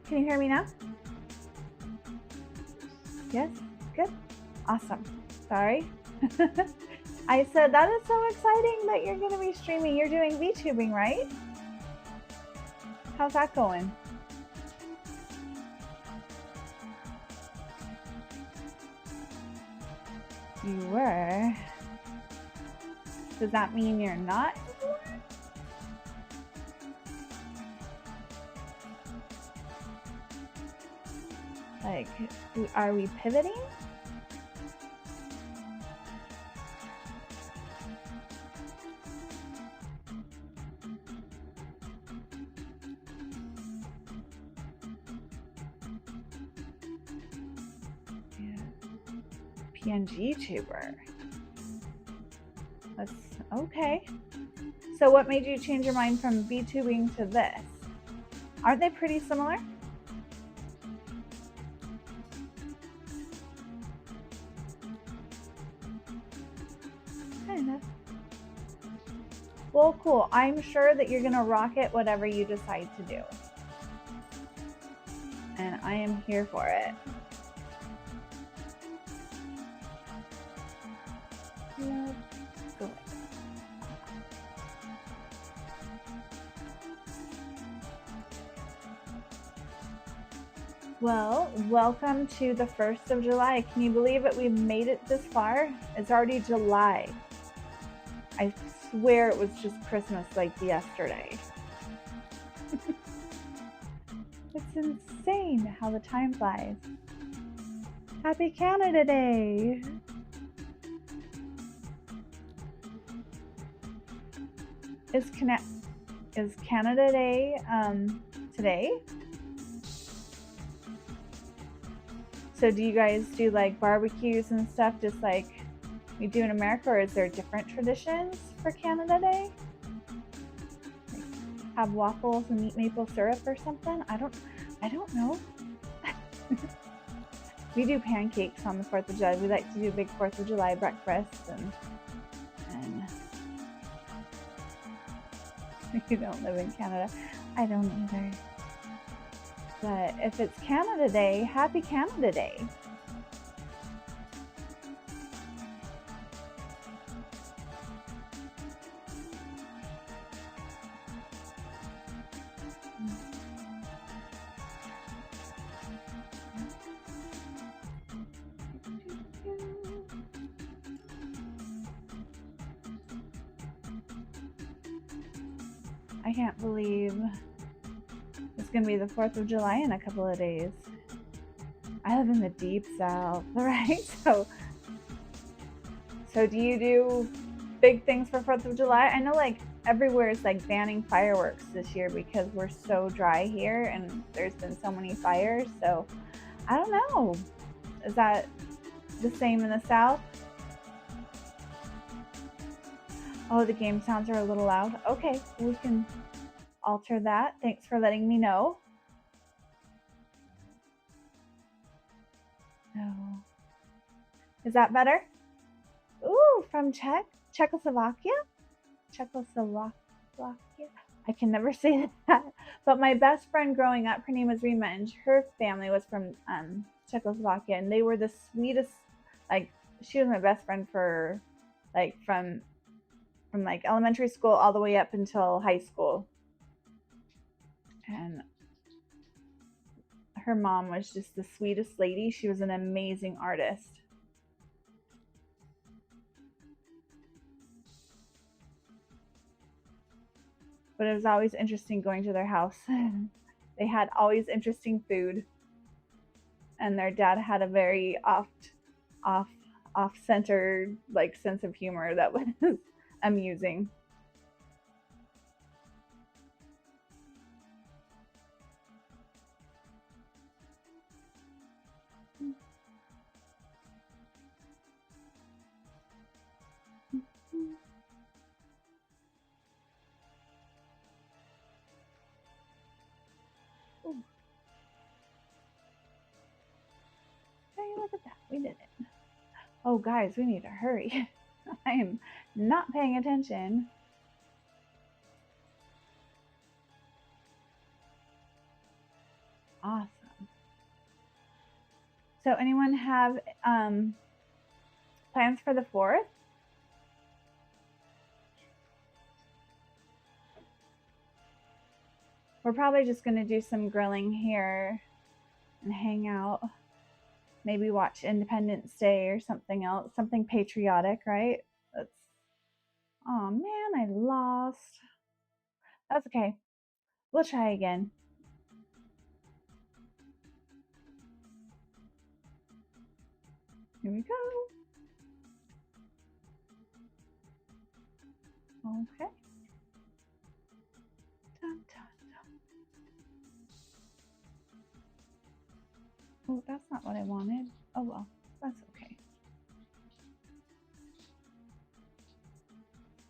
Can you hear me now? Yes? Good? Awesome. Sorry. I said that is so exciting that you're going to be streaming. You're doing VTubing, right? How's that going? You were. Does that mean you're not? Like, are we pivoting? Yeah. PNG tuber. That's okay. So what made you change your mind from VTubing to this? Aren't they pretty similar? Kind of. Well, cool. I'm sure that you're going to rock it whatever you decide to do. And I am here for it. Let's go. Well, welcome to the 1st of July. Can you believe it? We've made it this far. It's already July. I swear it was just Christmas like yesterday. It's insane how the time flies. Happy Canada Day! Is Canada Day today? So do you guys do like barbecues and stuff just like we do in America, or is there different traditions for Canada Day? Like have waffles and eat maple syrup or something? I don't know. We do pancakes on the 4th of July. We like to do a big 4th of July breakfast and you don't live in Canada. I don't either. But if it's Canada Day, happy Canada Day. I can't believe it's going to be the 4th of July in a couple of days. I live in the deep south, right? So do you do big things for 4th of July? I know like everywhere is like banning fireworks this year because we're so dry here and there's been so many fires. So I don't know. Is that the same in the south? Oh, the game sounds are a little loud. Okay, we can alter that. Thanks for letting me know. No. Is that better? Ooh, from Czechoslovakia? Czechoslovakia? I can never say that. But my best friend growing up, her name was Rima, and her family was from Czechoslovakia, and they were the sweetest. Like, she was my best friend for, like, from like elementary school all the way up until high school. And her mom was just the sweetest lady. She was an amazing artist. But it was always interesting going to their house. They had always interesting food. And their dad had a very off-centered like sense of humor that was amusing. Ooh. Hey, look at that. We did it. Oh, guys, we need to hurry. I am not paying attention. Awesome. So anyone have plans for the 4th? We're probably just going to do some grilling here and hang out. Maybe watch Independence Day or something else, something patriotic, right? That's, oh man, I lost. That's okay. We'll try again. Here we go. Okay. Dun, dun, dun. Oh, that's not what I wanted. Oh well, that's okay.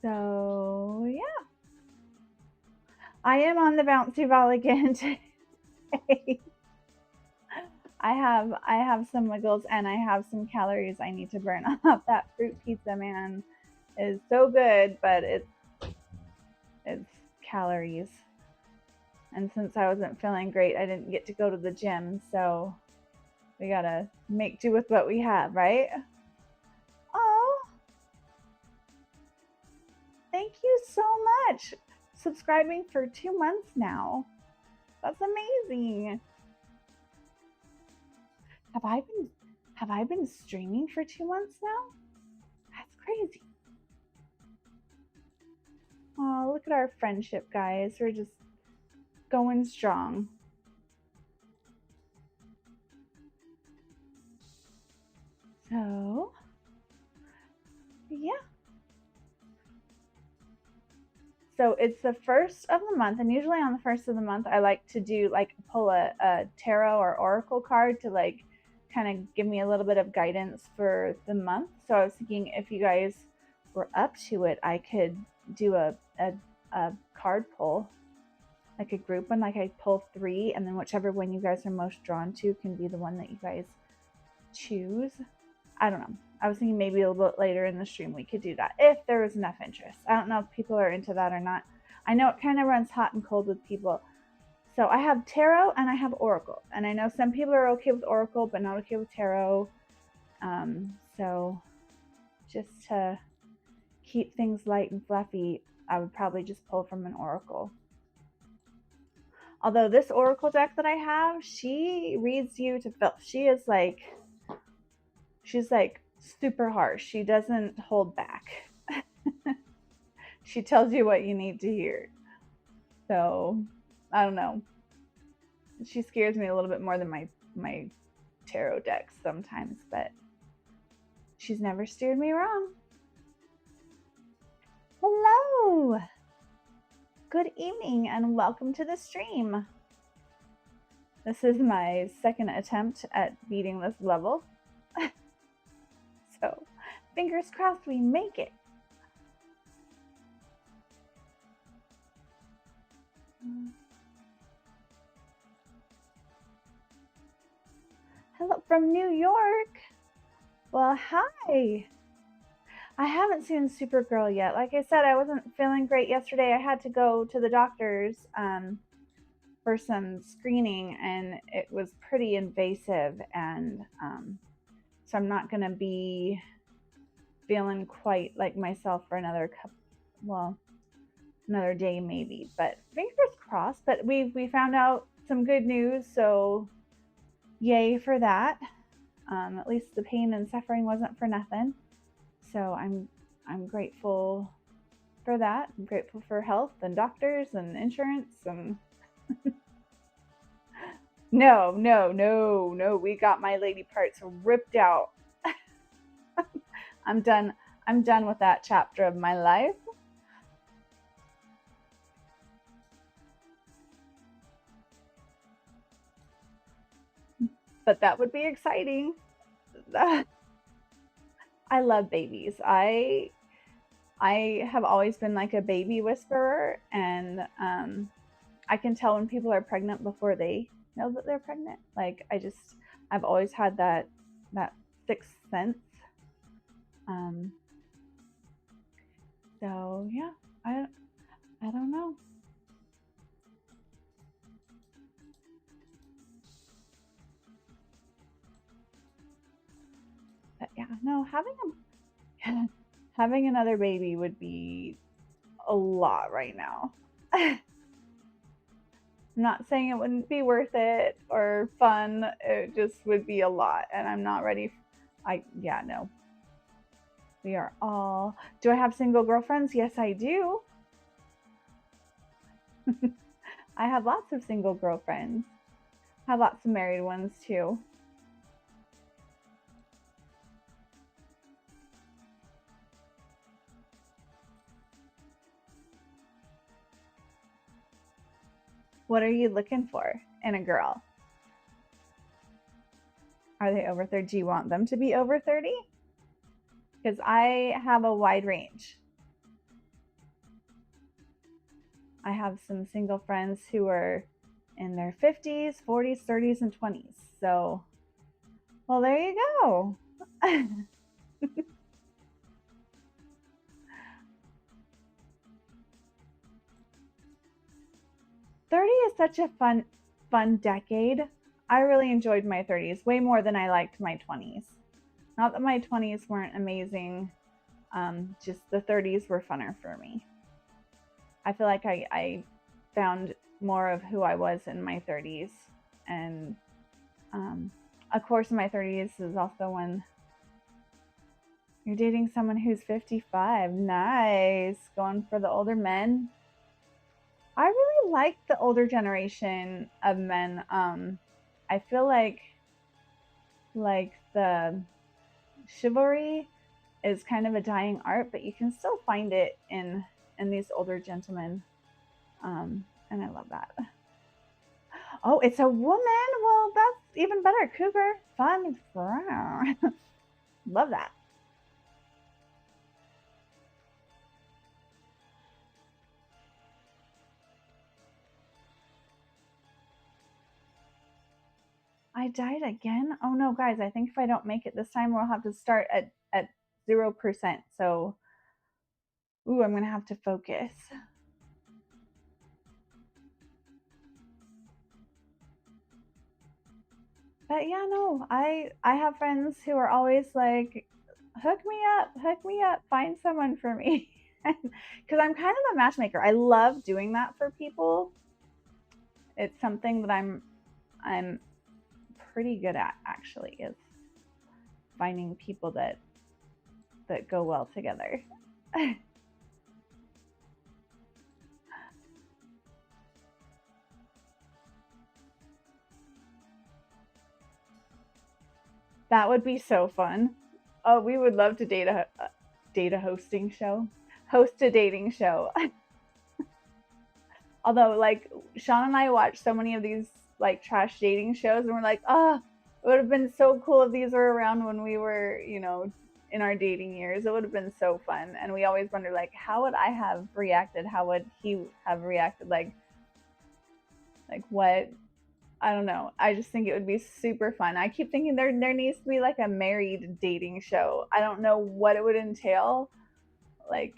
So yeah, I am on the bouncy ball again today. I have some wiggles and I have some calories I need to burn off. That fruit pizza, man, is so good, but it's calories. And since I wasn't feeling great, I didn't get to go to the gym, so we gotta make do with what we have, right? Oh, thank you so much. Subscribing for 2 months now. That's amazing. Have I been streaming for 2 months now? That's crazy. Oh, look at our friendship, guys. We're just going strong. So, yeah. So it's the first of the month, and usually on the first of the month, I like to do like pull a tarot or oracle card to like kind of give me a little bit of guidance for the month. So I was thinking if you guys were up to it, I could do a card pull, like a group one, like I pull 3, and then whichever one you guys are most drawn to can be the one that you guys choose. I don't know. I was thinking maybe a little bit later in the stream we could do that if there was enough interest. I don't know if people are into that or not. I know it kind of runs hot and cold with people. So I have tarot and I have oracle. And I know some people are okay with oracle but not okay with tarot. So just to keep things light and fluffy, I would probably just pull from an oracle. Although this oracle deck that I have, she reads you to filth. She's like super harsh. She doesn't hold back. She tells you what you need to hear. So, I don't know. She scares me a little bit more than my tarot decks sometimes, but she's never steered me wrong. Hello! Good evening and welcome to the stream. This is my second attempt at beating this level. So, fingers crossed we make it. Hello from New York. Well, hi. I haven't seen Supergirl yet. Like I said, I wasn't feeling great yesterday. I had to go to the doctor's for some screening, and it was pretty invasive, and so I'm not going to be feeling quite like myself for another day maybe, but fingers crossed. But we found out some good news, so yay for that. At least the pain and suffering wasn't for nothing. So I'm grateful for that. I'm grateful for health and doctors and insurance and no. We got my lady parts ripped out. I'm done with that chapter of my life. But that would be exciting. I love babies. I have always been like a baby whisperer, and I can tell when people are pregnant before they know that they're pregnant. Like I've always had that sixth sense. So yeah, I don't know. But yeah, no, having another baby would be a lot right now. I'm not saying it wouldn't be worth it or fun. It just would be a lot, and I'm not ready. Yeah, no. We are all. Do I have single girlfriends? Yes, I do. I have lots of single girlfriends. I have lots of married ones too. What are you looking for in a girl? Are they over 30? Do you want them to be over 30? Because I have a wide range. I have some single friends who are in their 50s, 40s, 30s, and 20s. So, well, there you go. 30 is such a fun decade. I really enjoyed my 30s way more than I liked my 20s. Not that my 20s weren't amazing, just the 30s were funner for me. I feel like I found more of who I was in my 30s. And of course, in my 30s is also when you're dating someone who's 55. Nice. Going for the older men. I really like the older generation of men. I feel like the chivalry is kind of a dying art, but you can still find it in these older gentlemen. And I love that. Oh, it's a woman. Well, that's even better. Cougar, fun. Love that. I died again? Oh no, guys, I think if I don't make it this time, we'll have to start at 0%. So, ooh, I'm gonna have to focus. But yeah, no, I have friends who are always like, hook me up, find someone for me. Because I'm kind of a matchmaker. I love doing that for people. It's something that I'm pretty good at, actually, is finding people that go well together. That would be so fun. Oh, we would love to date a hosting show, host a dating show. Although, like, Sean and I watched so many of these like trash dating shows, and we're like, oh, it would have been so cool if these were around when we were, in our dating years. It would have been so fun. And we always wonder, like, how would I have reacted? How would he have reacted? Like what? I don't know. I just think it would be super fun. I keep thinking there needs to be like a married dating show. I don't know what it would entail, like,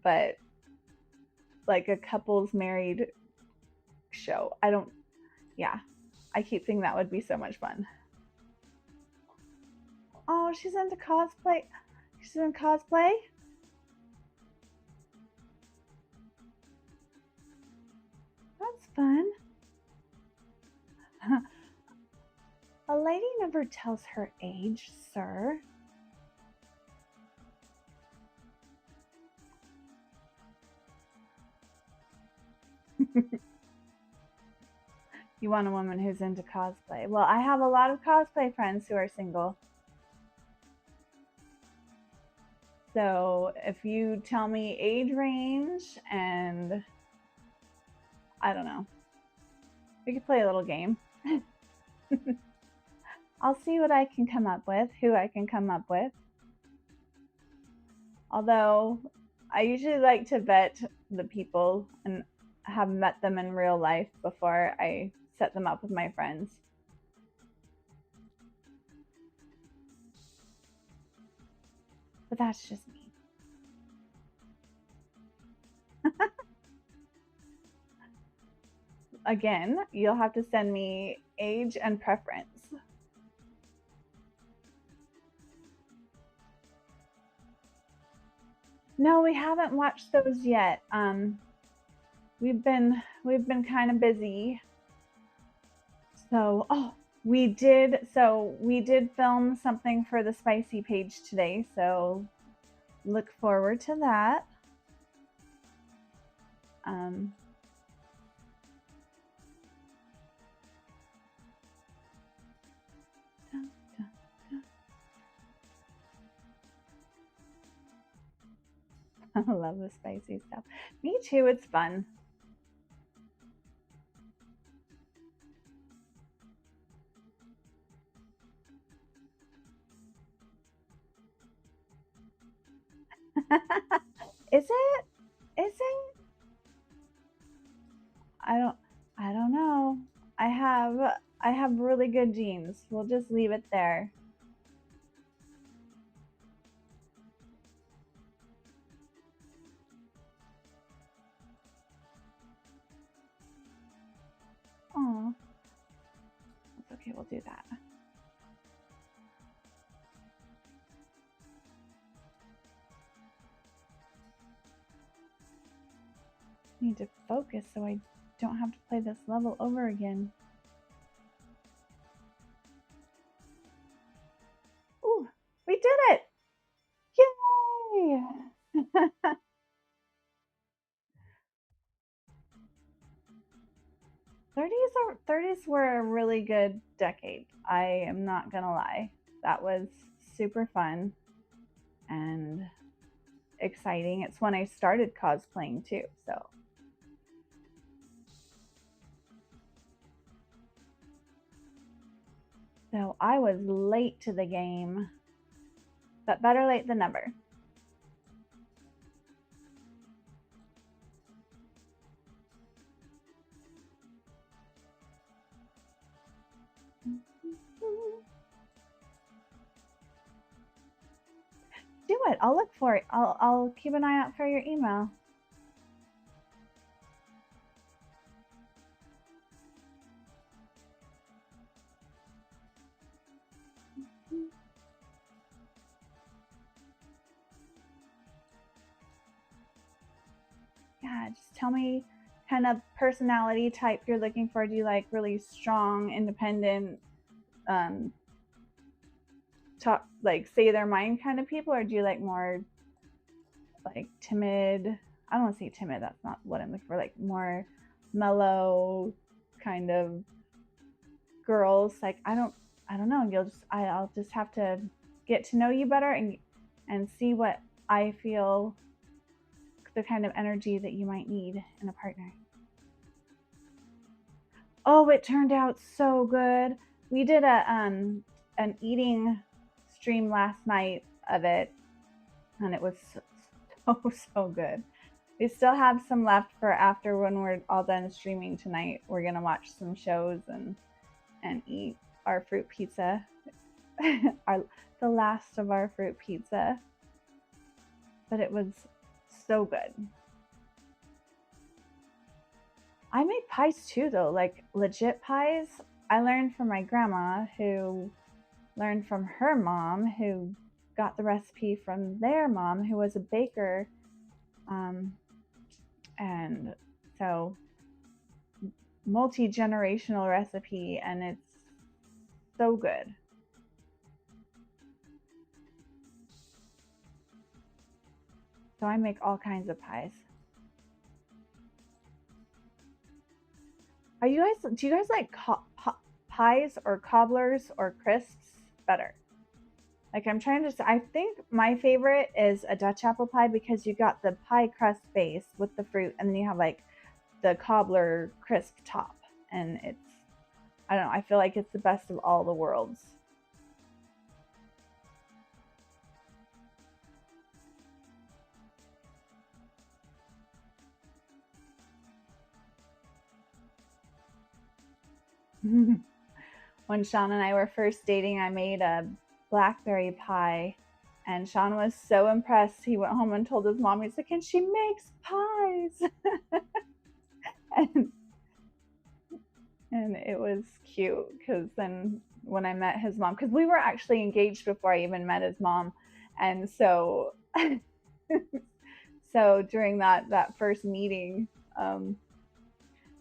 but like a couples married show. I don't. Yeah, I keep thinking that would be so much fun. Oh, she's into cosplay. She's in cosplay. That's fun. A lady never tells her age, sir. You want a woman who's into cosplay. Well, I have a lot of cosplay friends who are single. So if you tell me age range and I don't know, we could play a little game. I'll see what I can come up with, who I can come up with. Although I usually like to vet the people and have met them in real life before I set them up with my friends. But that's just me. Again, you'll have to send me age and preference. No, we haven't watched those yet. We've been kind of busy. So, we did film something for the Spicy page today, so look forward to that. I love the spicy stuff. Me too, it's fun. Is it? Is it? I don't know. I have really good genes. We'll just leave it there. Oh, that's okay. We'll do that. Need to focus so I don't have to play this level over again. Ooh, we did it! Yay! 30s were a really good decade. I am not gonna lie. That was super fun and exciting. It's when I started cosplaying too, so. So I was late to the game, but better late than never. Do it. I'll look for it. I'll keep an eye out for your email. Yeah, just tell me kind of personality type you're looking for. Do you like really strong, independent, talk like say their mind kind of people, or do you like more like timid? I don't want to say timid. That's not what I'm looking for. Like more mellow kind of girls. Like I don't know. I'll just have to get to know you better and see what I feel the kind of energy that you might need in a partner. Oh, it turned out so good. We did an eating stream last night of it, and it was so good. We still have some left for after when we're all done streaming tonight. We're gonna watch some shows and eat our fruit pizza, the last of our fruit pizza. But it was so good. I make pies too, though, like legit pies. I learned from my grandma, who learned from her mom, who got the recipe from their mom, who was a baker. And so, multi generational recipe, and it's so good. So, I make all kinds of pies. Do you guys like pies or cobblers or crisps better? Like I'm trying to, I think my favorite is a Dutch apple pie because you got the pie crust base with the fruit, and then you have like the cobbler crisp top, and it's, I don't know, I feel like it's the best of all the worlds. When Sean and I were first dating, I made a blackberry pie, and Sean was so impressed. He went home and told his mom, he's like, and she makes pies. and, and it was cute because then when I met his mom, because we were actually engaged before I even met his mom, and so So during that first meeting,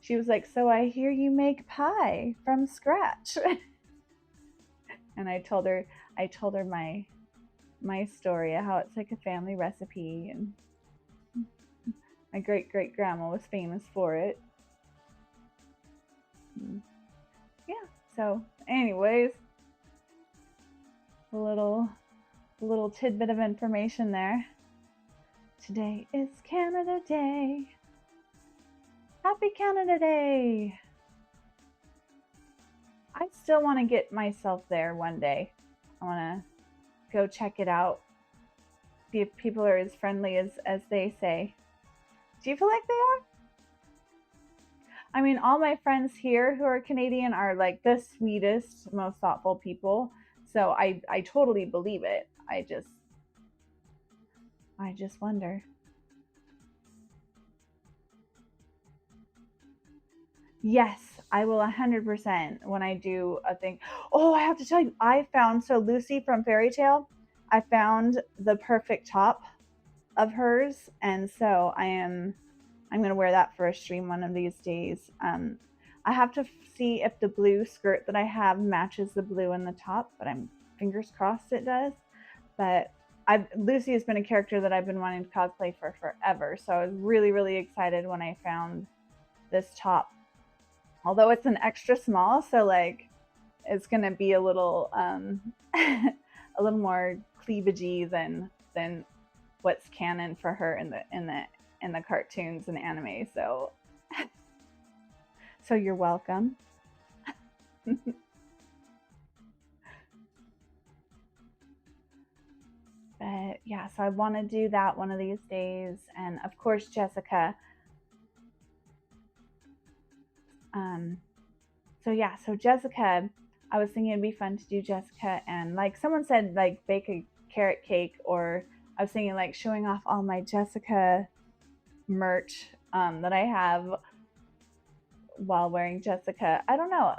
she was like, "So I hear you make pie from scratch," and I told her my story of how it's like a family recipe, and my great grandma was famous for it. Yeah. So, anyways, a little tidbit of information there. Today is Canada Day. Happy Canada Day! I still want to get myself there one day. I want to go check it out. See if people are as friendly as they say. Do you feel like they are? I mean, all my friends here who are Canadian are like the sweetest, most thoughtful people. So I totally believe it. I just wonder. Yes, I will 100% when I do a thing. Oh, I have to tell you, I found so Lucy from Fairy Tale, I found the perfect top of hers, and so I'm gonna wear that for a stream one of these days. I have to see if the blue skirt that I have matches the blue in the top, but I'm fingers crossed it does. But Lucy has been a character that I've been wanting to cosplay for forever, so I was really excited when I found this top. Although it's an extra small, so like it's gonna be a little a little more cleavagey than what's canon for her in the cartoons and anime. So so you're welcome. But yeah, so I want to do that one of these days, and of course Jessica. So yeah, so Jessica, I was thinking it'd be fun to do Jessica, and like someone said, like bake a carrot cake, or I was thinking like showing off all my Jessica merch that I have while wearing Jessica. I don't know.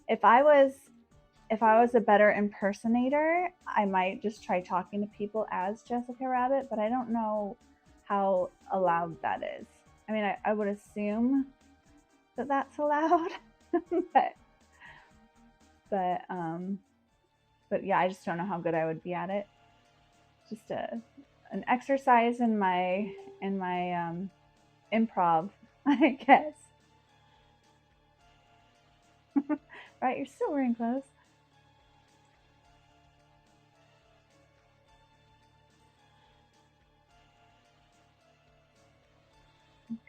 If I was a better impersonator, I might just try talking to people as Jessica Rabbit, but I don't know how allowed that is. I mean, I would assume that that's allowed, but yeah, I just don't know how good I would be at it. Just an exercise in my improv, I guess. Right, you're still wearing clothes.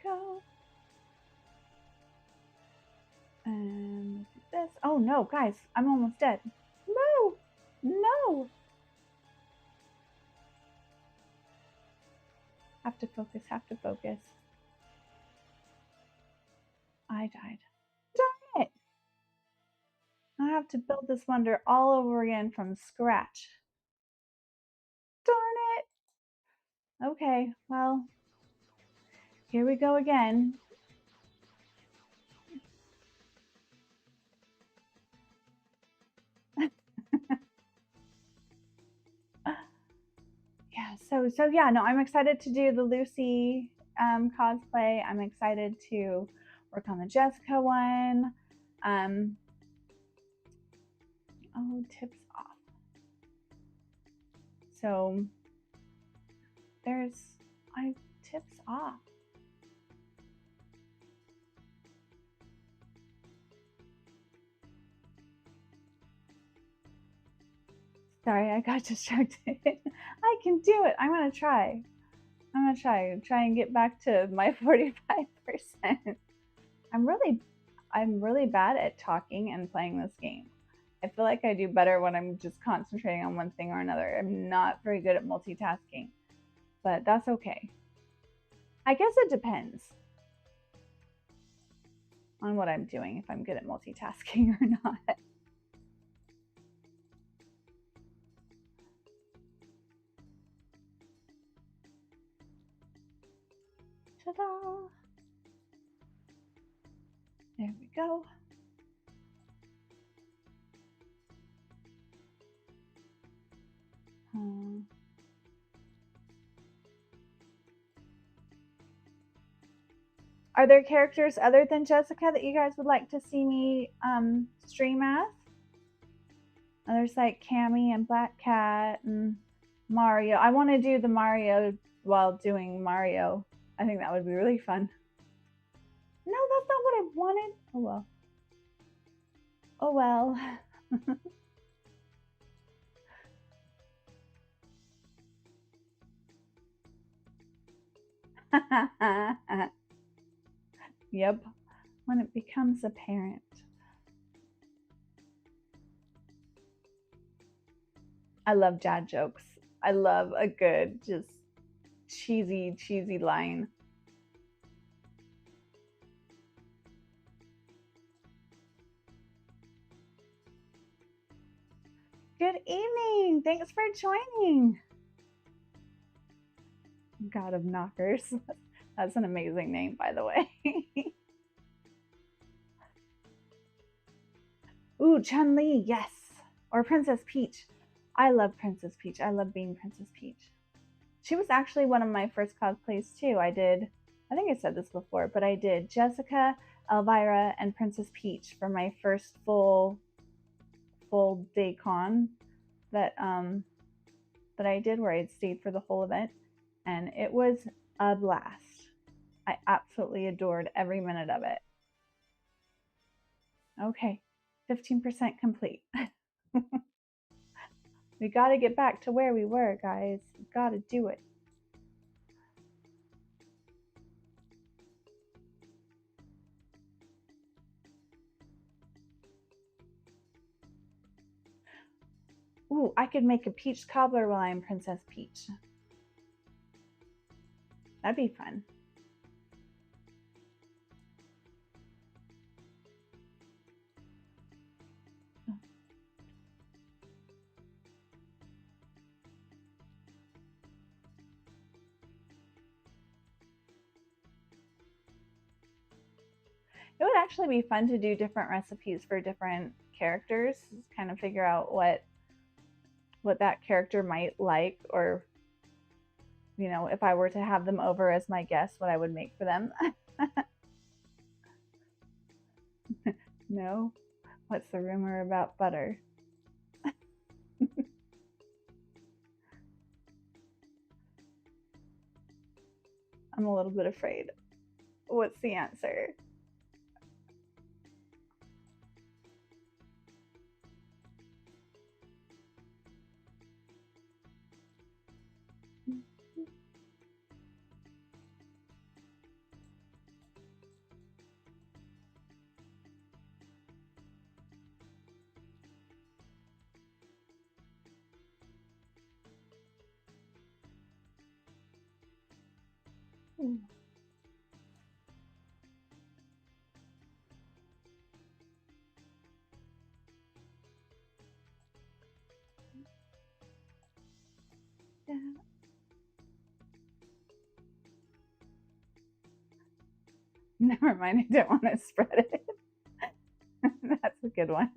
Go. And this. Oh no, guys, I'm almost dead. No, no. Have to focus, have to focus. I died. Darn it. I have to build this wonder all over again from scratch. Darn it. Okay, well, here we go again. Yeah, so yeah, no, I'm excited to do the Lucy cosplay. I'm excited to work on the Jessica one. Oh, tips off. So there's tips off. Sorry, I got distracted. I can do it. I'm gonna try. Try and get back to my 45%. I'm really bad at talking and playing this game. I feel like I do better when I'm just concentrating on one thing or another. I'm not very good at multitasking, but that's okay. I guess it depends on what I'm doing, if I'm good at multitasking or not. Ta-da! There we go. Are there characters other than Jessica that you guys would like to see me stream as? There's like Cammy and Black Cat and Mario. I want to do the Mario while doing Mario. I think that would be really fun. No, that's not what I wanted. Oh well. Oh well. Yep. When it becomes apparent. I love dad jokes. I love a good, just cheesy line. Good evening. Thanks for joining. God of Knockers. That's an amazing name, by the way. Ooh, Chun-Li, yes. Or Princess Peach. I love Princess Peach. I love being Princess Peach. She was actually one of my first cosplays too. I think I said this before, but I did Jessica, Elvira, and Princess Peach for my first full day con that I did, where I stayed for the whole event, and it was a blast. I absolutely adored every minute of it. Okay, 15% complete. We got to get back to where we were, guys. We got to do it. Ooh, I could make a peach cobbler while I'm Princess Peach. That'd be fun. It would actually be fun to do different recipes for different characters, kind of figure out what that character might like, or you know, if I were to have them over as my guests, what I would make for them. No? What's the rumor about butter? I'm a little bit afraid. What's the answer? Yeah. Never mind, I don't want to spread it. That's a good one.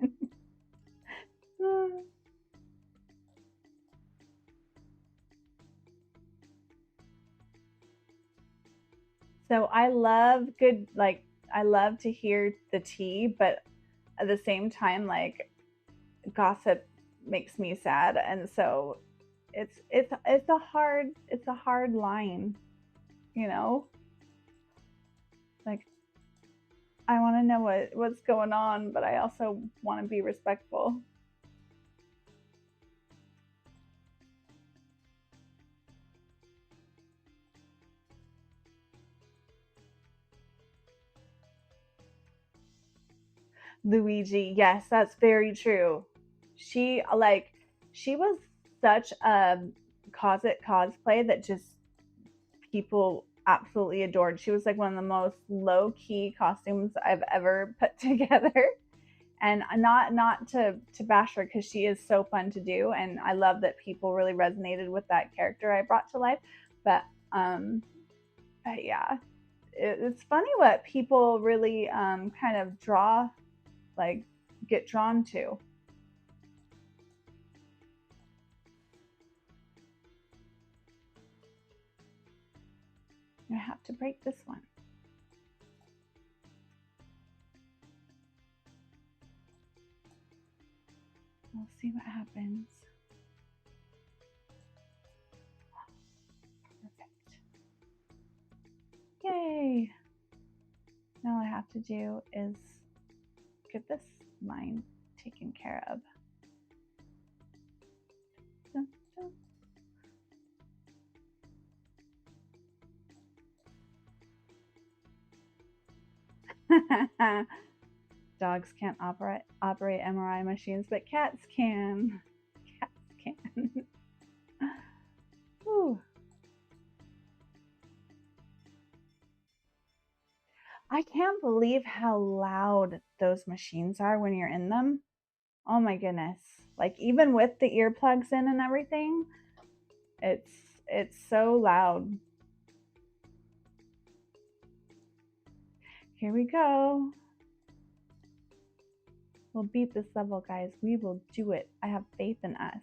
So I love good, like, I love to hear the tea, but at the same time, like, gossip makes me sad, and so it's a hard line, you know. Like, I want to know what's going on, but I also want to be respectful. Luigi, yes, that's very true. She was such a cosplay that just people absolutely adored. She was like one of the most low key costumes I've ever put together. And not to bash her, because she is so fun to do, and I love that people really resonated with that character I brought to life. But yeah, it's funny what people really kind of get drawn to. I have to break this one. We'll see what happens. Perfect. Yay! Now all I have to do is get this line taken care of. Dun, dun. Dogs can't operate MRI machines, but cats can. Cats can. Whew. I can't believe how loud those machines are when you're in them. Oh my goodness. Like even with the earplugs in and everything, it's so loud. Here we go. We'll beat this level, guys. We will do it. I have faith in us.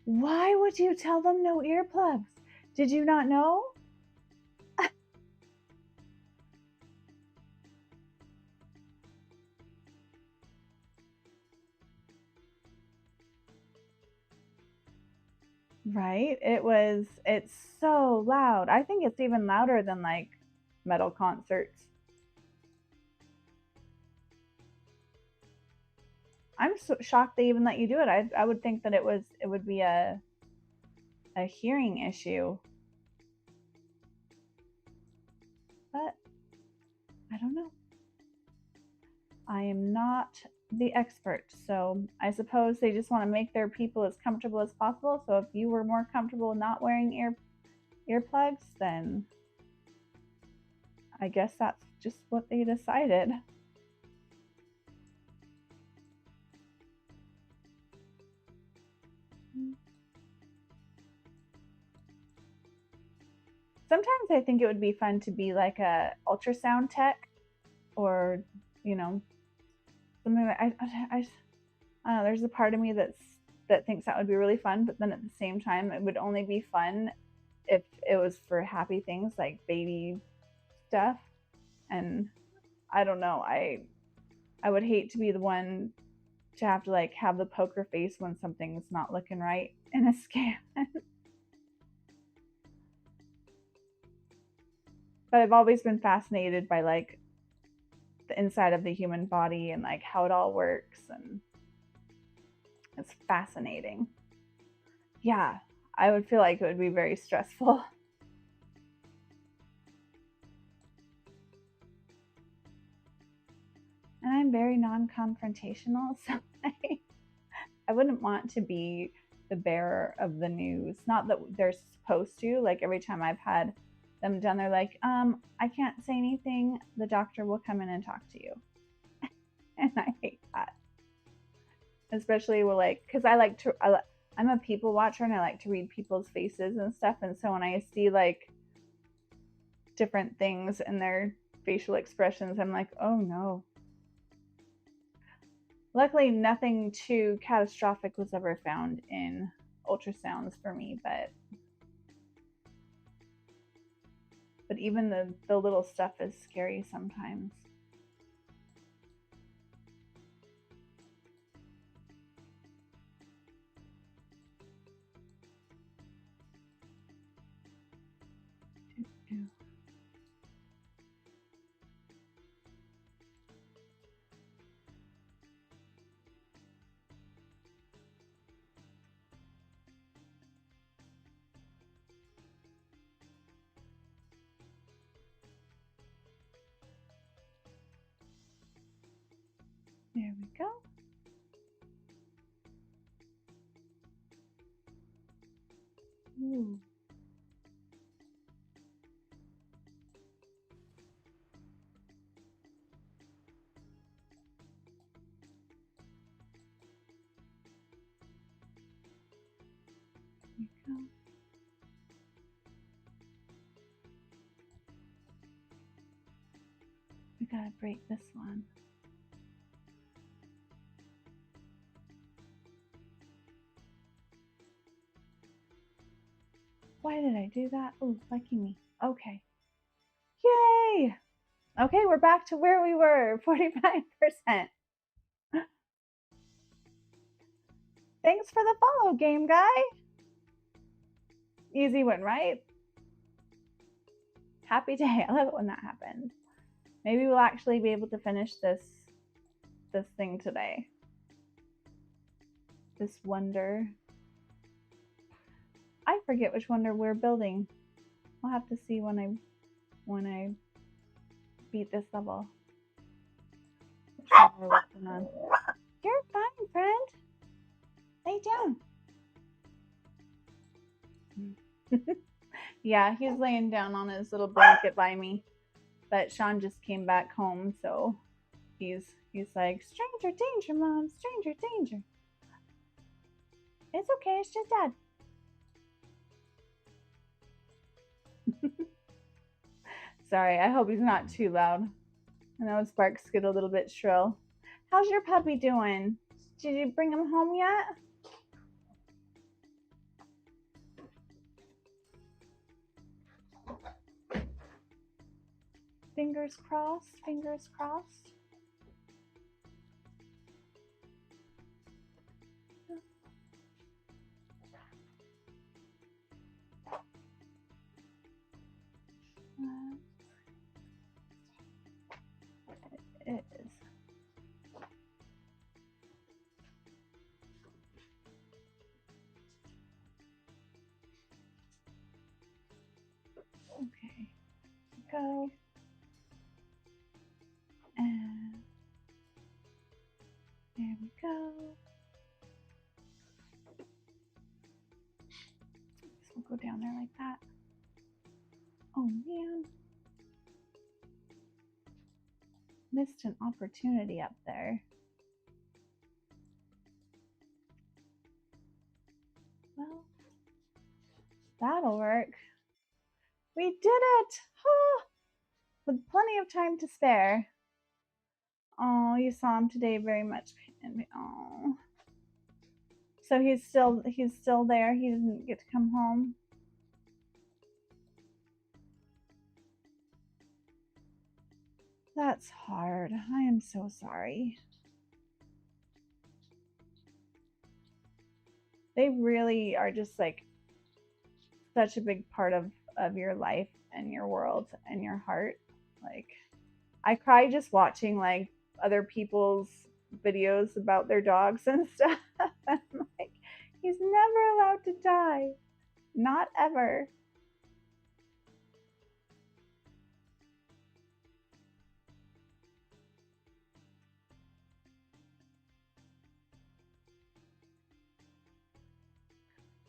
Why would you tell them no earplugs? Did you not know? Right? It's so loud. I think it's even louder than like metal concerts. I'm so shocked they even let you do it. I would think that it would be a hearing issue. But I don't know. I am not the expert, so I suppose they just want to make their people as comfortable as possible. So if you were more comfortable not wearing earplugs, then I guess that's just what they decided. Sometimes I think it would be fun to be like a ultrasound tech, or you know, something that I don't know. There's a part of me that thinks that would be really fun, but then at the same time, it would only be fun if it was for happy things like baby stuff. And I don't know. I would hate to be the one to have to like have the poker face when something's not looking right in a scan. But I've always been fascinated by like the inside of the human body and like how it all works, and it's fascinating. Yeah, I would feel like it would be very stressful. And I'm very non-confrontational, so I wouldn't want to be the bearer of the news. Not that they're supposed to. Like every time I've had them done, they're like, I can't say anything. The doctor will come in and talk to you. And I hate that. Especially with like, because I'm a people watcher and I like to read people's faces and stuff. And so when I see like different things in their facial expressions, I'm like, oh no. Luckily, nothing too catastrophic was ever found in ultrasounds for me, but even the little stuff is scary sometimes. There we go. Ooh. There we go. We gotta break this one. Why did I do that? Oh, lucky me. Okay. Yay! Okay, we're back to where we were, 49%. Thanks for the follow, game guy. Easy win, right? Happy day. I love it when that happens. Maybe we'll actually be able to finish this thing today. This wonder. I forget which wonder we're building. I'll have to see when I beat this level. Which one we're working on. You're fine, friend. Lay down. Yeah, he's laying down on his little blanket by me. But Sean just came back home, so he's like, stranger danger, Mom, stranger danger. It's okay, it's just Dad. Sorry, I hope he's not too loud. I know his barks get a little bit shrill. How's your puppy doing? Did you bring him home yet? Fingers crossed, fingers crossed. It is. Okay, go. And there we go. So we'll go down there like that. Oh man. Missed an opportunity up there. Well, that'll work. We did it! Oh, with plenty of time to spare. Oh, you saw him today very much. Oh. So he's still there. He didn't get to come home. That's hard. I am so sorry. They really are just like such a big part of your life and your world and your heart. Like, I cry just watching like other people's videos about their dogs and stuff. I'm like, he's never allowed to die. Not ever.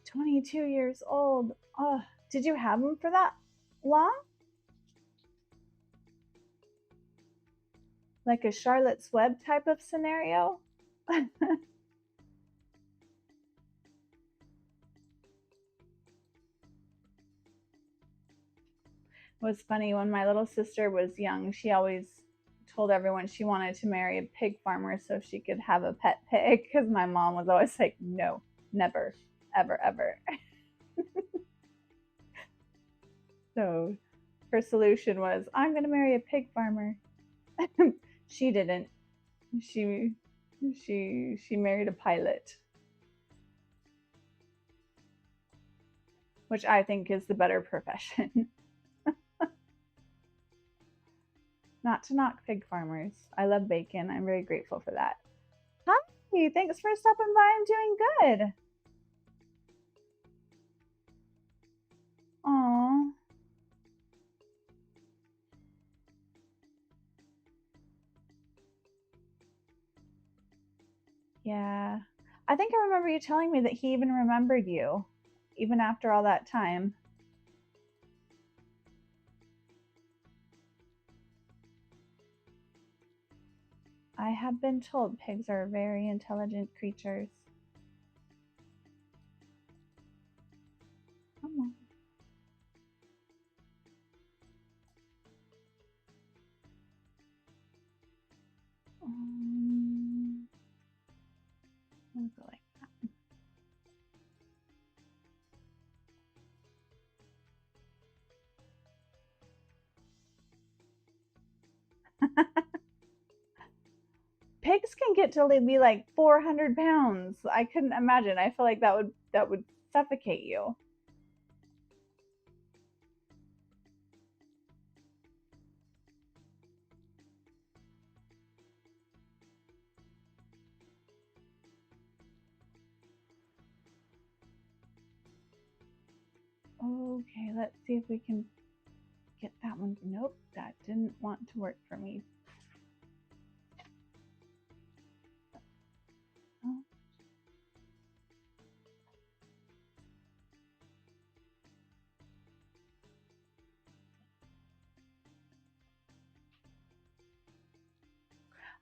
"22 years old. Oh, did you have him for that long? Like a Charlotte's Web type of scenario?" It was funny when my little sister was young, she always told everyone she wanted to marry a pig farmer so she could have a pet pig, because my mom was always like, no, never, ever, ever. So her solution was, I'm going to marry a pig farmer. She didn't. She married a pilot, which I think is the better profession. Not to knock pig farmers. I love bacon. I'm very grateful for that. Hi, thanks for stopping by. I'm doing good. Aww. Yeah. I think I remember you telling me that he even remembered you, even after all that time. I have been told pigs are very intelligent creatures. Come on. We'll go like that. Pigs can get to be like 400 pounds. I couldn't imagine. I feel like that would suffocate you. Okay, let's see if we can get that one. Nope, that didn't want to work for me. Oh.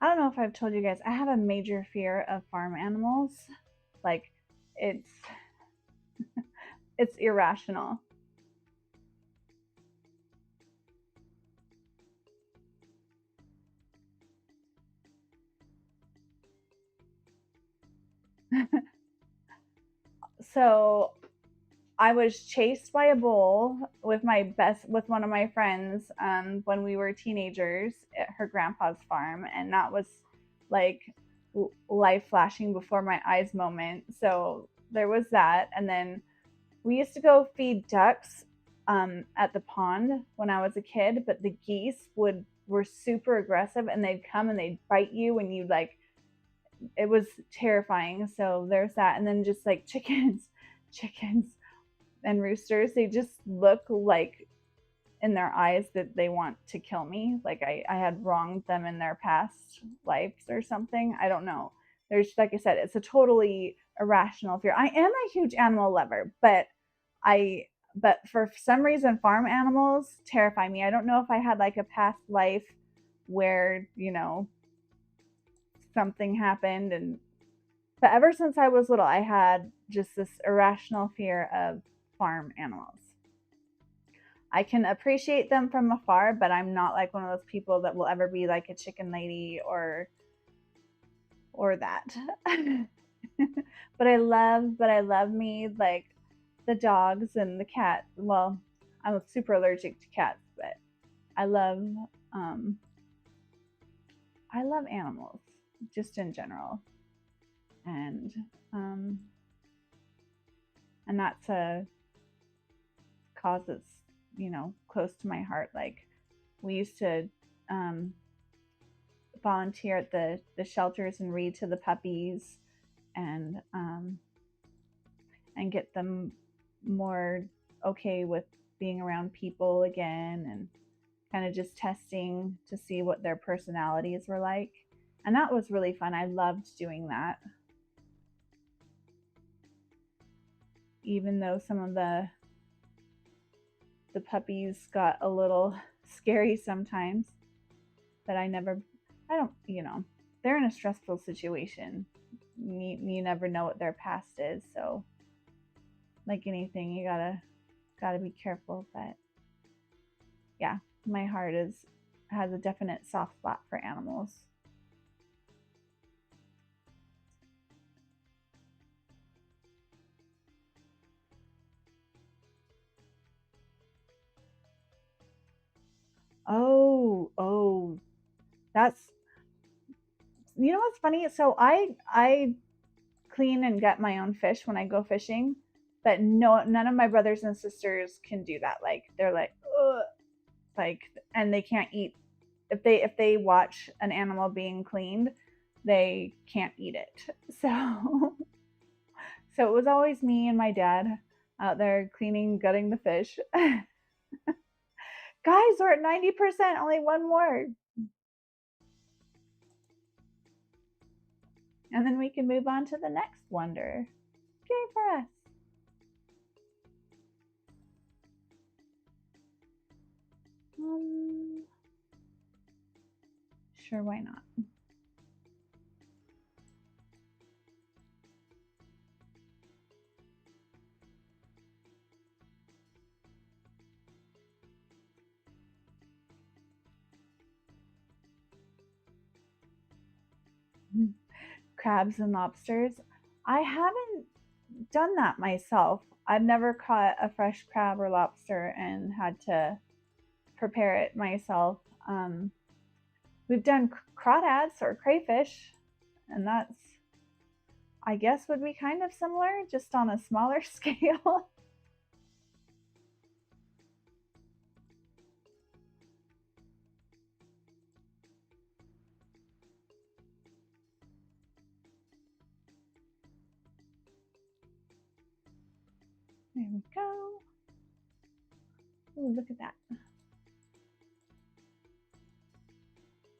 I don't know if I've told you guys, I have a major fear of farm animals. Like, it's it's irrational. So I was chased by a bull with one of my friends when we were teenagers at her grandpa's farm, and that was like life flashing before my eyes moment. So there was that, and then we used to go feed ducks at the pond when I was a kid, but the geese were super aggressive, and they'd come and they'd bite you, and you'd like it was terrifying. So there's that, and then just like chickens and roosters, they just look like in their eyes that they want to kill me. Like I had wronged them in their past lives or something. I don't know. There's, like I said, it's a totally irrational fear. I am a huge animal lover, I but for some reason farm animals terrify me. I don't know if I had like a past life where, something happened, and but ever since I was little I had just this irrational fear of farm animals. I can appreciate them from afar, but I'm not like one of those people that will ever be like a chicken lady or that. but I love me like the dogs and the cats. Well, I'm super allergic to cats, but I love um I love animals just in general. And um and that's a cause that's, close to my heart. Like we used to um volunteer at the shelters and read to the puppies, and and get them more okay with being around people again, and kind of just testing to see what their personalities were like. And that was really fun. I loved doing that. Even though some of the puppies got a little scary sometimes, but I don't, they're in a stressful situation. You never know what their past is. So like anything, you gotta be careful. But yeah, my heart has a definite soft spot for animals. Oh, that's what's funny? So I clean and get my own fish when I go fishing, but no, none of my brothers and sisters can do that. Like they're like, ugh, like, and they can't eat if they watch an animal being cleaned, they can't eat it. So so it was always me and my dad out there cleaning, gutting the fish. Guys, we're at 90%, only one more. And then we can move on to the next wonder. Yay for us. Sure, why not? Crabs and lobsters. I haven't done that myself. I've never caught a fresh crab or lobster and had to prepare it myself. We've done crawdads or crayfish, and that's, I guess, would be kind of similar, just on a smaller scale. There we go. Ooh, look at that.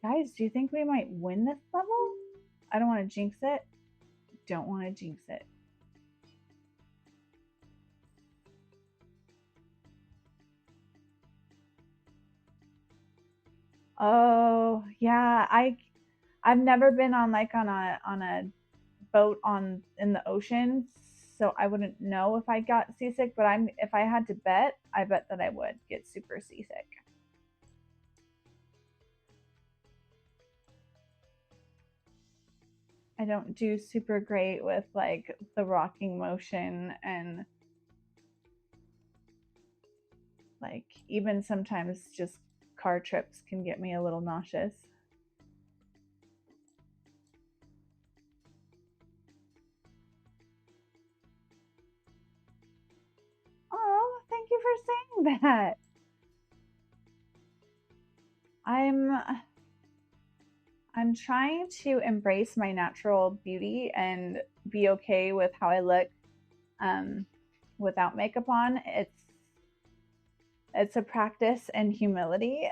Guys, do you think we might win this level? I don't want to jinx it. Don't want to jinx it. Oh, yeah. I've never been on like on a boat on in the ocean, so I wouldn't know if I got seasick, but if I had to bet, I bet that I would get super seasick. I don't do super great with like the rocking motion, and like even sometimes just car trips can get me a little nauseous. Oh, thank you for saying that. I'm trying to embrace my natural beauty and be okay with how I look without makeup on. It's a practice in humility.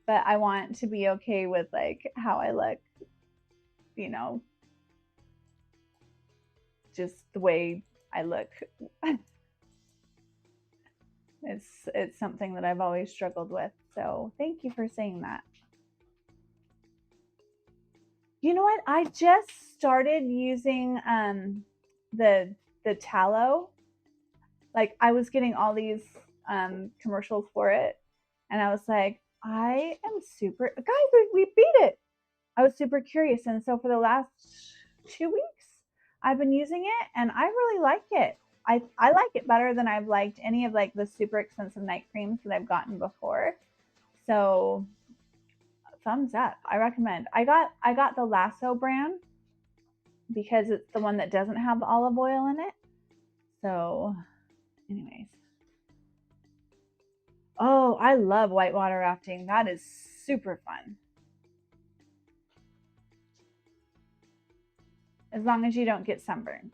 But I want to be okay with like how I look, you know, just the way I look. It's something that I've always struggled with. So thank you for saying that. You know what? I just started using the tallow. Like I was getting all these commercials for it, and I was like, I am super guys. We beat it. I was super curious, and so for the last 2 weeks, I've been using it, and I really like it. I like it better than I've liked any of like the super expensive night creams that I've gotten before. So thumbs up. I recommend. I got the Lasso brand because it's the one that doesn't have the olive oil in it. So, anyways. Oh, I love whitewater rafting. That is super fun. As long as you don't get sunburned.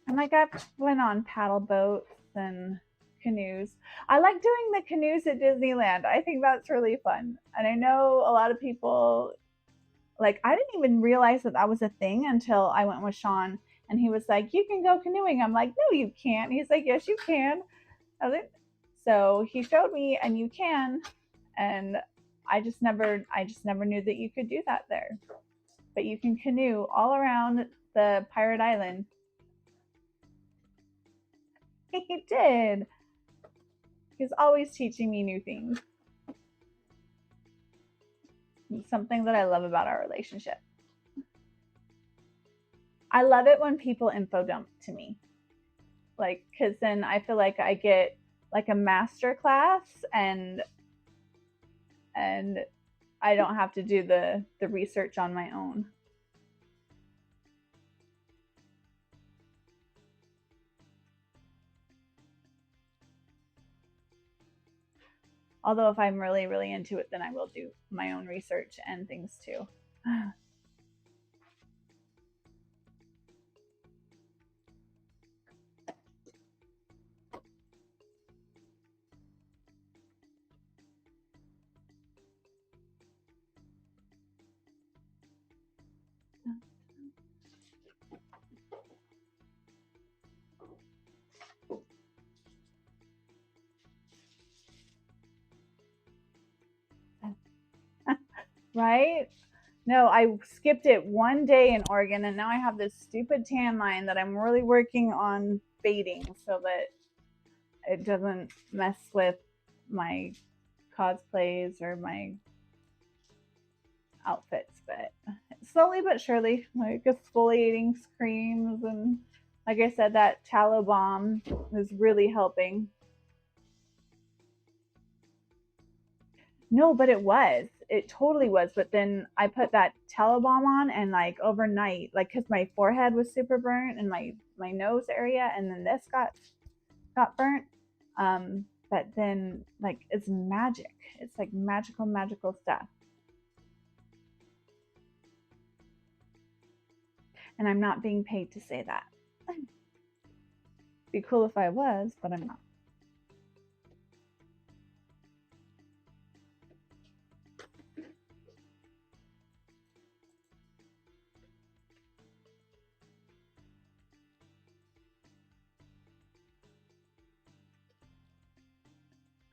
And like I've went on paddle boats and canoes. I like doing the canoes at Disneyland. I think that's really fun. And I know a lot of people, like I didn't even realize that that was a thing until I went with Sean, and he was like, "You can go canoeing." I'm like, "No, you can't." He's like, "Yes, you can." I was like, so he showed me, and you can, and I just never knew that you could do that there. But you can canoe all around the pirate island. He did. He's always teaching me new things. It's something that I love about our relationship. I love it when people info dump to me. Like, because then I feel like I get like a master class, and I don't have to do the research on my own. Although if I'm really, really into it, then I will do my own research and things too. Right? No, I skipped it one day in Oregon, and now I have this stupid tan line that I'm really working on fading so that it doesn't mess with my cosplays or my outfits, but slowly but surely, like exfoliating creams and like I said, that tallow balm is really helping. No, but it was. It totally was. But then I put that tallow balm on and like overnight, like because my forehead was super burnt and my nose area, and then this got burnt. But then like it's magic. It's like magical stuff. And I'm not being paid to say that. Be cool if I was, but I'm not.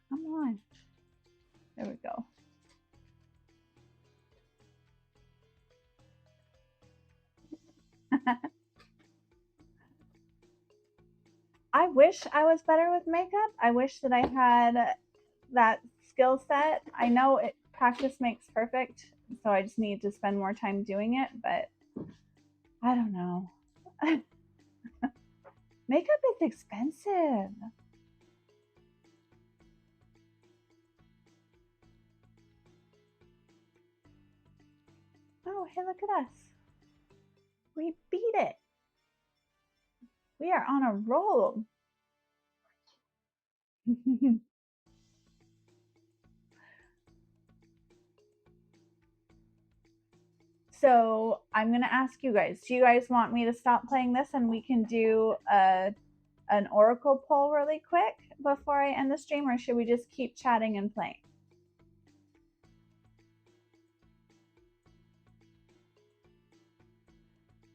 Come on. There we go. I wish I was better with makeup. I wish that I had that skill set. I know it practice makes perfect, so I just need to spend more time doing it, but I don't know. Makeup is expensive. Oh, hey, look at us. We beat it. We are on a roll. So I'm going to ask you guys, do you guys want me to stop playing this and we can do an oracle poll really quick before I end the stream, or should we just keep chatting and playing?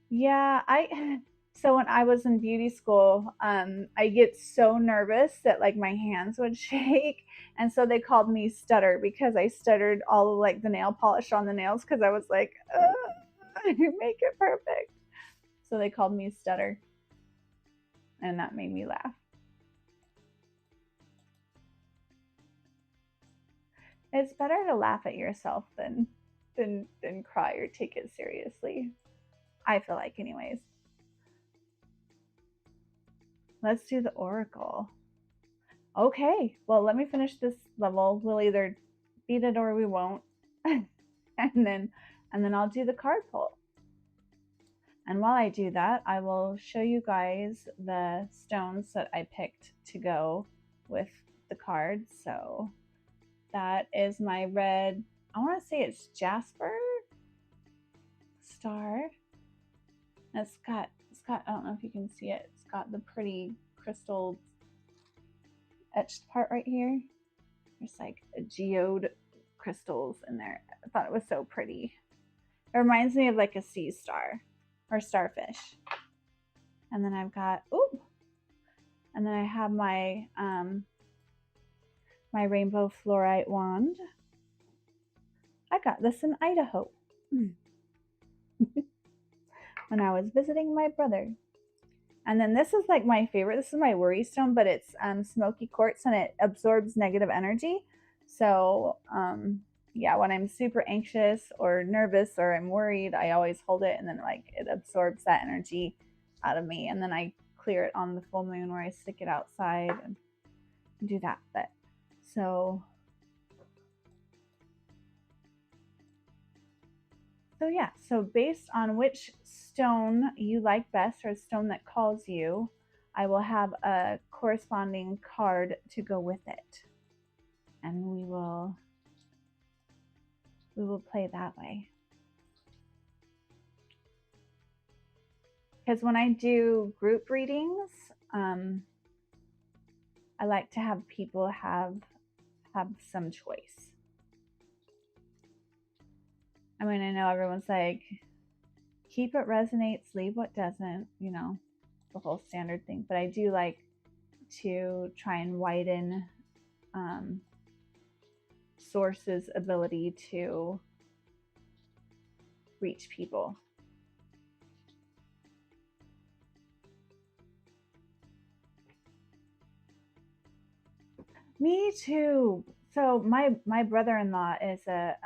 Yeah, so when I was in beauty school, I get so nervous that like my hands would shake, and so they called me Stutter because I stuttered all of like the nail polish on the nails because I was like, make it perfect. So they called me Stutter, and that made me laugh. It's better to laugh at yourself than cry or take it seriously. I feel like, anyways. Let's do the oracle. Okay, well, let me finish this level. We'll either beat it or we won't. and then I'll do the card pull. And while I do that, I will show you guys the stones that I picked to go with the cards. So that is my red, I want to say it's jasper star. It's got, I don't know if you can see it. It's got the pretty crystal etched part right here. There's like a geode crystals in there. I thought it was so pretty. It reminds me of like a sea star or starfish. And then I've got, ooh, and then I have my my rainbow fluorite wand. I got this in Idaho when I was visiting my brother. And then this is like my favorite. This is my worry stone, but it's smoky quartz and it absorbs negative energy. So yeah, when I'm super anxious or nervous or I'm worried, I always hold it, and then like it absorbs that energy out of me, and then I clear it on the full moon where I stick it outside and do that. But so yeah, so based on which stone you like best or a stone that calls you, I will have a corresponding card to go with it. And we will play that way. Because when I do group readings, I like to have people have some choice. I mean, I know everyone's like, keep what resonates, leave what doesn't, you know, the whole standard thing. But I do like to try and widen Source's ability to reach people. Me too. So my brother-in-law is a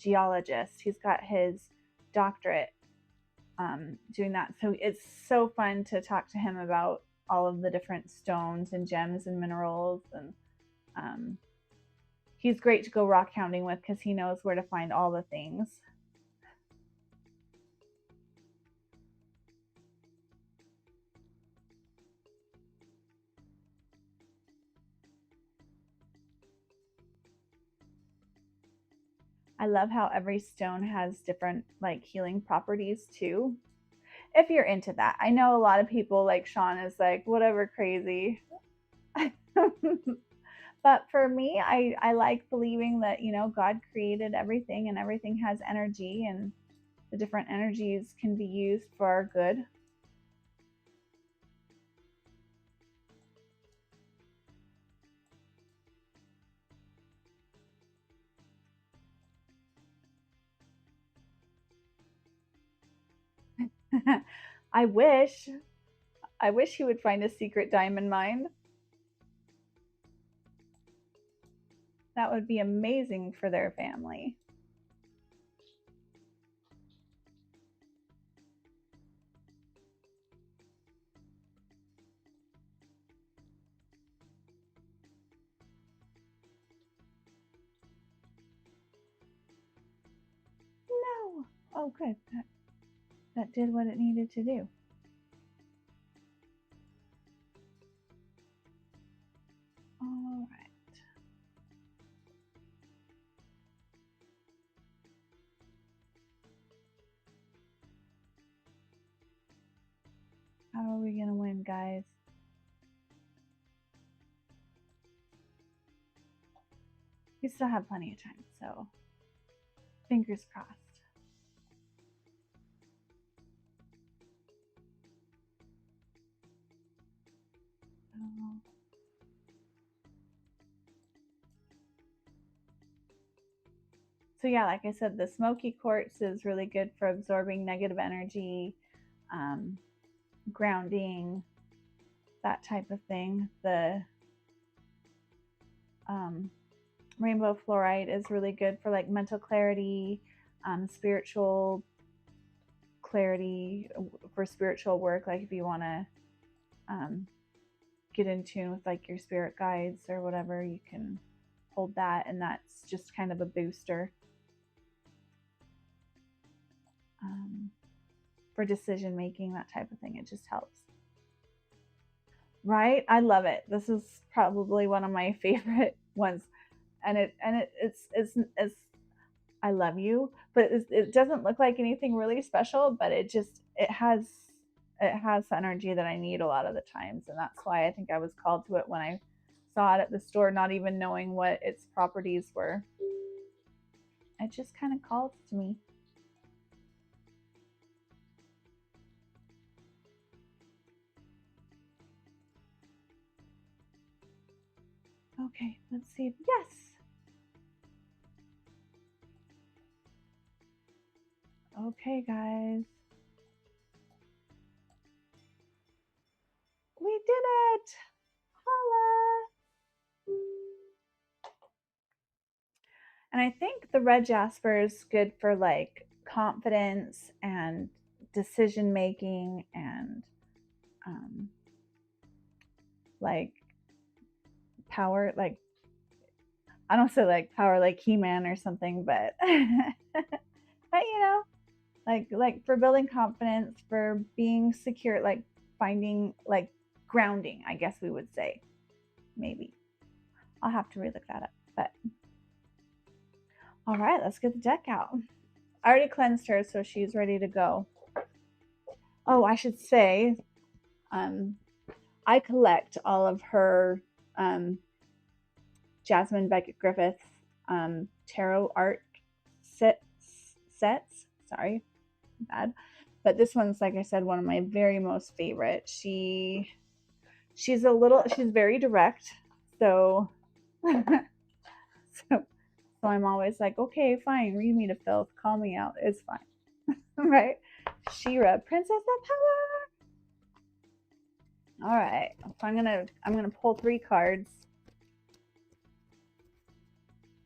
geologist. He's got his doctorate doing that. So it's so fun to talk to him about all of the different stones and gems and minerals. And he's great to go rock hounding with because he knows where to find all the things. I love how every stone has different like healing properties too. If you're into that. I know a lot of people like Sean is like, whatever, crazy. But for me, I like believing that, you know, God created everything and everything has energy and the different energies can be used for our good. I wish he would find a secret diamond mine. That would be amazing for their family. No. Oh, good. That did what it needed to do. All right. How are we going to win, guys? We still have plenty of time, so fingers crossed. So yeah, like I said, the smoky quartz is really good for absorbing negative energy, grounding, that type of thing. The rainbow fluorite is really good for like mental clarity, spiritual clarity, for spiritual work. Like if you want to get in tune with like your spirit guides or whatever, you can hold that, and that's just kind of a booster for decision making, that type of thing. It just helps. Right? I love it. This is probably one of my favorite ones, and it's I love you, but it doesn't look like anything really special, but it has energy that I need a lot of the times, and that's why I think I was called to it when I saw it at the store, not even knowing what its properties were. It just kind of called to me. Okay, let's see. Yes. Okay, guys. We did it. Holla. And I think the red jasper is good for like confidence and decision making and like power, like I don't say like power like He-Man or something, but but you know, like for building confidence, for being secure, like finding like grounding, I guess we would say. Maybe. I'll have to relook that up. But all right, let's get the deck out. I already cleansed her, so she's ready to go. Oh, I should say, I collect all of her Jasmine Beckett Griffith tarot art sets. Sorry, bad. But this one's, like I said, one of my very most favorite. She's very direct, so so I'm always like, okay, fine, read me to filth, call me out, it's fine. Right? She-Ra, Princess of Power. All right, so I'm gonna pull 3 cards.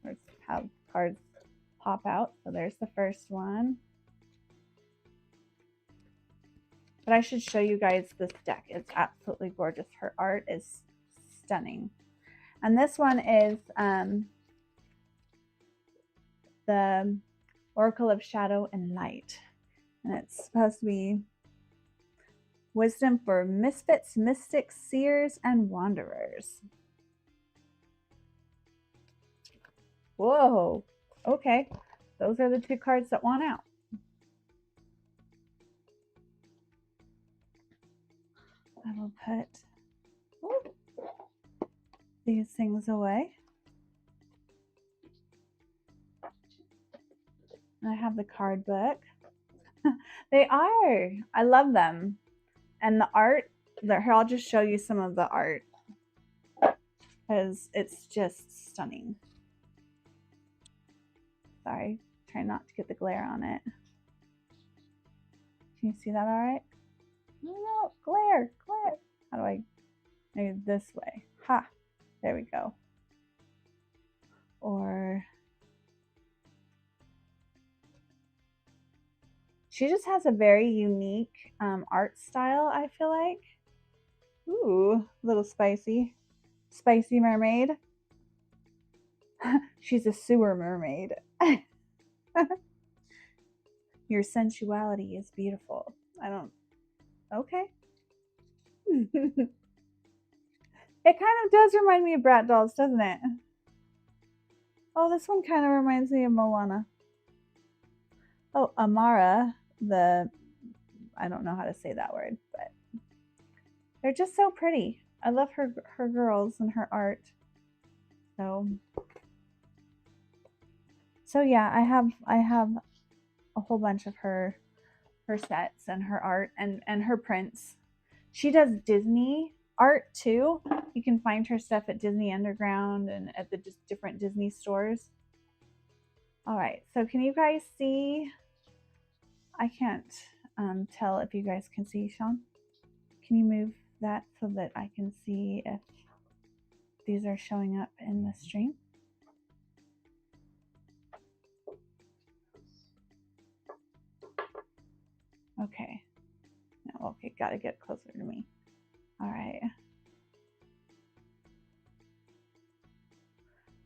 Let's have cards pop out. So there's the first one. But I should show you guys this deck. It's absolutely gorgeous. Her art is stunning. And this one is the Oracle of Shadow and Light. And it's supposed to be wisdom for misfits, mystics, seers, and wanderers. Whoa. Okay. Those are the two cards that won out. I will put these things away. And I have the card book. They are. I love them. And the art, here, I'll just show you some of the art because it's just stunning. Sorry, try not to get the glare on it. Can you see that all right? No, glare. How do I, maybe this way. Ha, there we go. Or, she just has a very unique art style, I feel like. Ooh, a little spicy. Spicy mermaid. She's a sewer mermaid. Your sensuality is beautiful. Okay. It kind of does remind me of Brat Dolls, doesn't it? Oh, this one kind of reminds me of Moana. Oh, Amara, I don't know how to say that word, but they're just so pretty. I love her girls and her art. So yeah, I have a whole bunch of her sets and her art and her prints. She does Disney art too. You can find her stuff at Disney Underground and at the different Disney stores. All right, so can you guys see? I can't tell if you guys can see, Sean. Can you move that so that I can see if these are showing up in the stream? Okay. No, okay, gotta get closer to me. All right.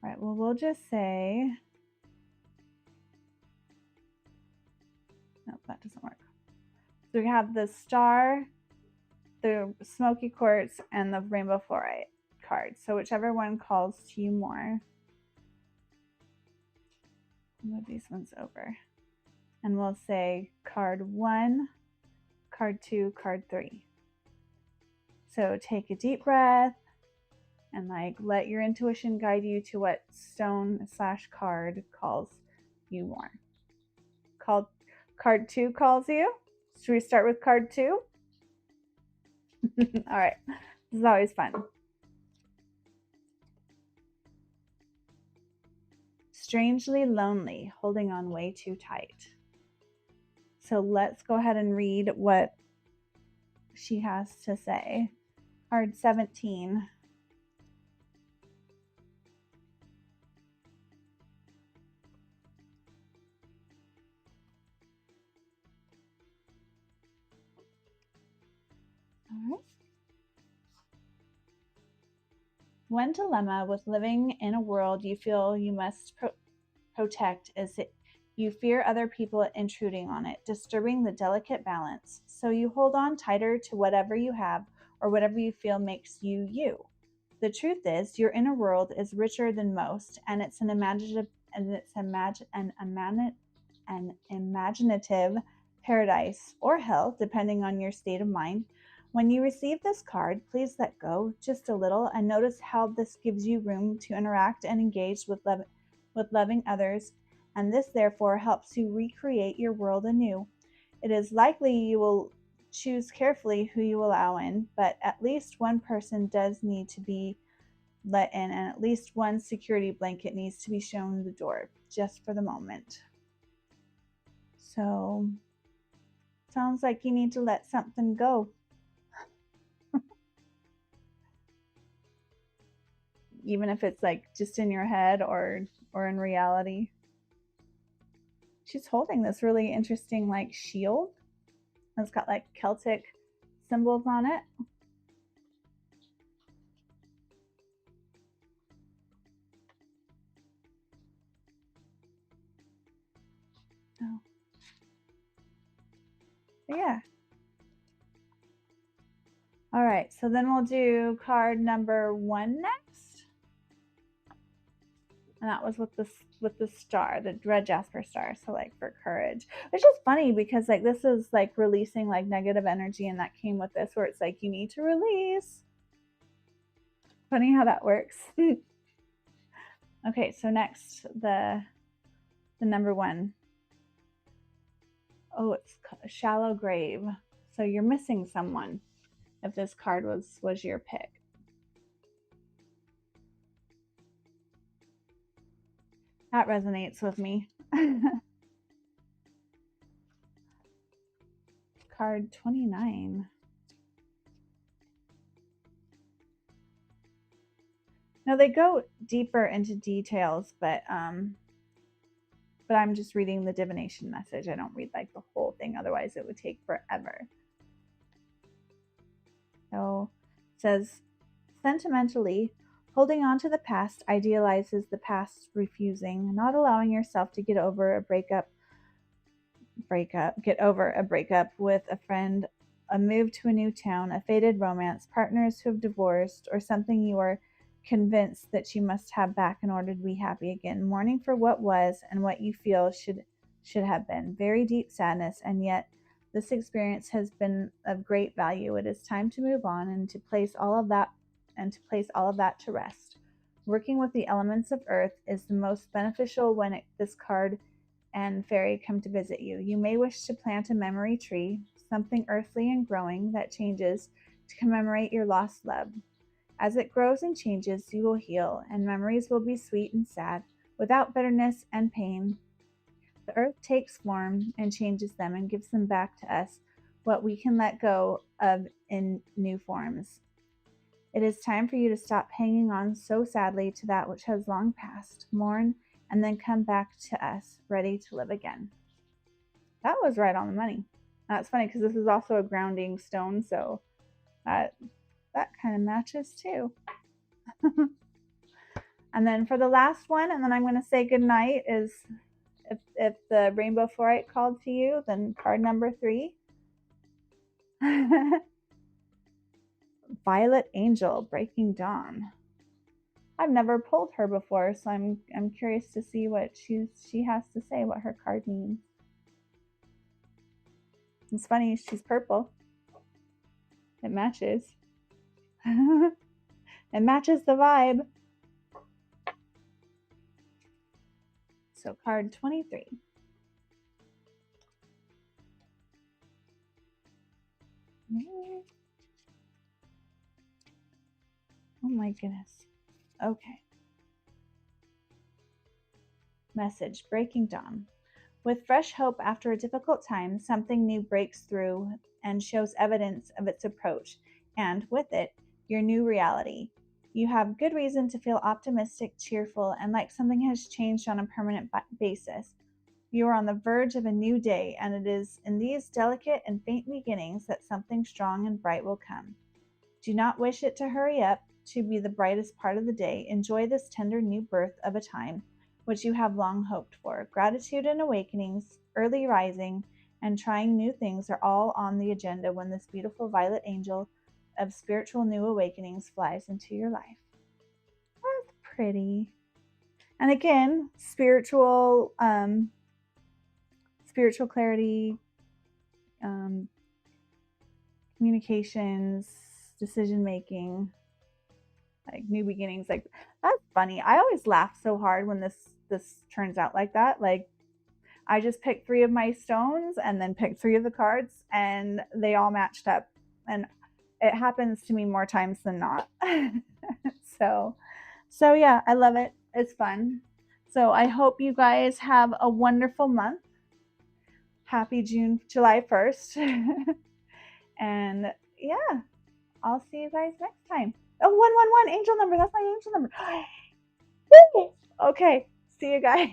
All right, well, we'll just say, nope, that doesn't work. So we have the star, the smoky quartz, and the rainbow fluorite card. So whichever one calls to you more. Move these ones over. And we'll say card 1, card 2, card 3. So take a deep breath and let your intuition guide you to what stone/card calls you more. Card 2 calls you. Should we start with card 2? All right. This is always fun. Strangely lonely, holding on way too tight. So let's go ahead and read what she has to say. Card 17. All right. One dilemma with living in a world you feel you must protect is that you fear other people intruding on it, disturbing the delicate balance. So you hold on tighter to whatever you have or whatever you feel makes you you. The truth is, your inner world is richer than most, and it's an imaginative paradise or hell, depending on your state of mind. When you receive this card, please let go just a little and notice how this gives you room to interact and engage with loving others, and this therefore helps you recreate your world anew. It is likely you will choose carefully who you allow in, but at least one person does need to be let in, and at least one security blanket needs to be shown the door, just for the moment. So, sounds like you need to let something go. Even if it's like just in your head or in reality. she's holding this really interesting like shield. It's got like Celtic symbols on it. Oh. Yeah. All right, so then we'll do card number 1 next. And that was with the star, the red jasper star, so like for courage. Which is funny because like this is like releasing like negative energy, and that came with this where it's like you need to release. Funny how that works. Okay, so next the number 1. Oh, it's a shallow grave. So you're missing someone if this card was your pick. That resonates with me. Card 29. Now they go deeper into details, but I'm just reading the divination message. I don't read like the whole thing, otherwise it would take forever. So it says, sentimentally, holding on to the past idealizes the past, refusing, not allowing yourself to get over a breakup with a friend, a move to a new town, a faded romance, partners who have divorced, or something you are convinced that you must have back in order to be happy again. Mourning for what was and what you feel should have been. Very deep sadness, and yet this experience has been of great value. It is time to move on and to place all of that to rest. Working with the elements of earth is the most beneficial when this card and fairy come to visit you. You may wish to plant a memory tree, something earthly and growing that changes, to commemorate your lost love. As it grows and changes, you will heal, and memories will be sweet and sad, without bitterness and pain. The earth takes form and changes them and gives them back to us what we can let go of in new forms. It is time for you to stop hanging on so sadly to that which has long passed. Mourn and then come back to us, ready to live again. That was right on the money. That's funny because this is also a grounding stone, so that kind of matches too. And then for the last one, and then I'm going to say goodnight, is if the rainbow fluorite called to you, then card number 3. Violet Angel, Breaking Dawn. I've never pulled her before, so I'm curious to see what she has to say, what her card means. It's funny, she's purple. It matches. It matches the vibe. So card 23. Oh my goodness. Okay. Message, Breaking Dawn. With fresh hope after a difficult time, something new breaks through and shows evidence of its approach, and with it, your new reality. You have good reason to feel optimistic, cheerful, and like something has changed on a permanent basis. You are on the verge of a new day, and it is in these delicate and faint beginnings that something strong and bright will come. Do not wish it to hurry up, to be the brightest part of the day. Enjoy this tender new birth of a time which you have long hoped for. Gratitude and awakenings, early rising, and trying new things are all on the agenda when this beautiful violet angel of spiritual new awakenings flies into your life. That's pretty. And again, spiritual clarity, communications, decision making, like new beginnings. Like, that's funny. I always laugh so hard when this turns out like that. Like, I just picked 3 of my stones and then picked 3 of the cards, and they all matched up, and it happens to me more times than not. so yeah, I love it. It's fun. So I hope you guys have a wonderful month. Happy July 1st. And yeah, I'll see you guys next time. Oh, 111 angel number. That's my angel number. Okay, see you guys.